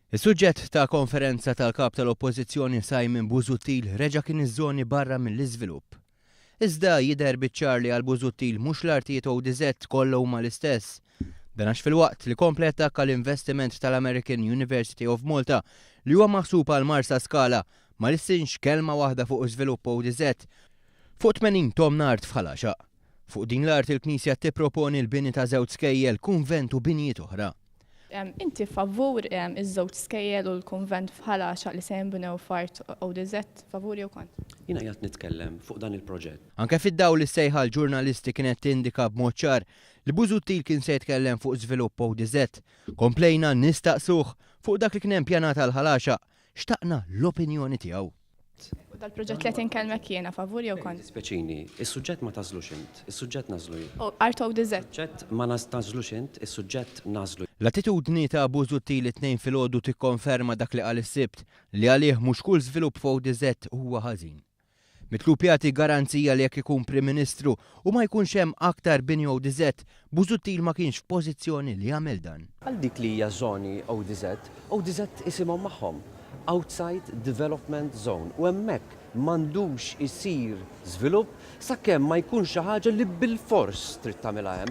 Is-suġġett ta' konferenza tal-kap tal-Oppożizzjoni Simon Busuttil reġa' kien iż-żoni barra mill-iżvilupp. Iżda jidher biċ-ċar li għal Busuttil mhux l-artijiet ODZ kollha huma l-istess. Dan għax fil-waqt li komplet attakka l-investiment tal-American University of Malta li huwa maħsub għal Marsa Skala ma lissinx kelma waħda fuq iżvilupp ODZ fuq 80 tom nart f'Ħalaxa. Fuq din l-art il-Knisja tipproponi l-bini ta' żewġ skejjel, kunvent u binijiet oħra. Inti favur iż-żewġ skejjel u l-kunvent f'Ħalaxa li se jinbnew f'art ODZ, favur jew kont? Jiena qiegħed nitkellem fuq dan il-proġett. Anke fid-dawl li sejħa l-ġurnalisti kienet tindika b'mod ċar li Busuttil kien se jitkellem fuq żvilupp ODZ. Komplejna nistaqsuh fuq dak li kien hemm pjanata l-Ħalaxa, xtaqna l-opinjoni tiegħu. Dal-proġett li tinkellmek jiena favur jew kont? Speċini, is-suġġett ma tażlux int, is-suġġett nażlu jien. Art ODZ. Suġġett ma tażlux int, is-suġġett nażlu. L-attitudni ta' Busuttil it-tnejn filgħodu tikkonferma dak li qal is-sibt li għalih mhux kull żvilupp f'ODZ huwa ħażin. Mitlub jagħti garanzija li jekk ikun Prim Ministru u ma jkunx hemm aktar bini ODZ, Busuttil ma kienx f'pożizzjoni li jagħmel dan. Għal dik li hija żoni ODZ isimhom magħhom. Outside Development Zone u hemmhekk m'għandux isir żvilupp sakemm ma jkunx xi ħaġa li bil-fors trid tagħmilha hemm.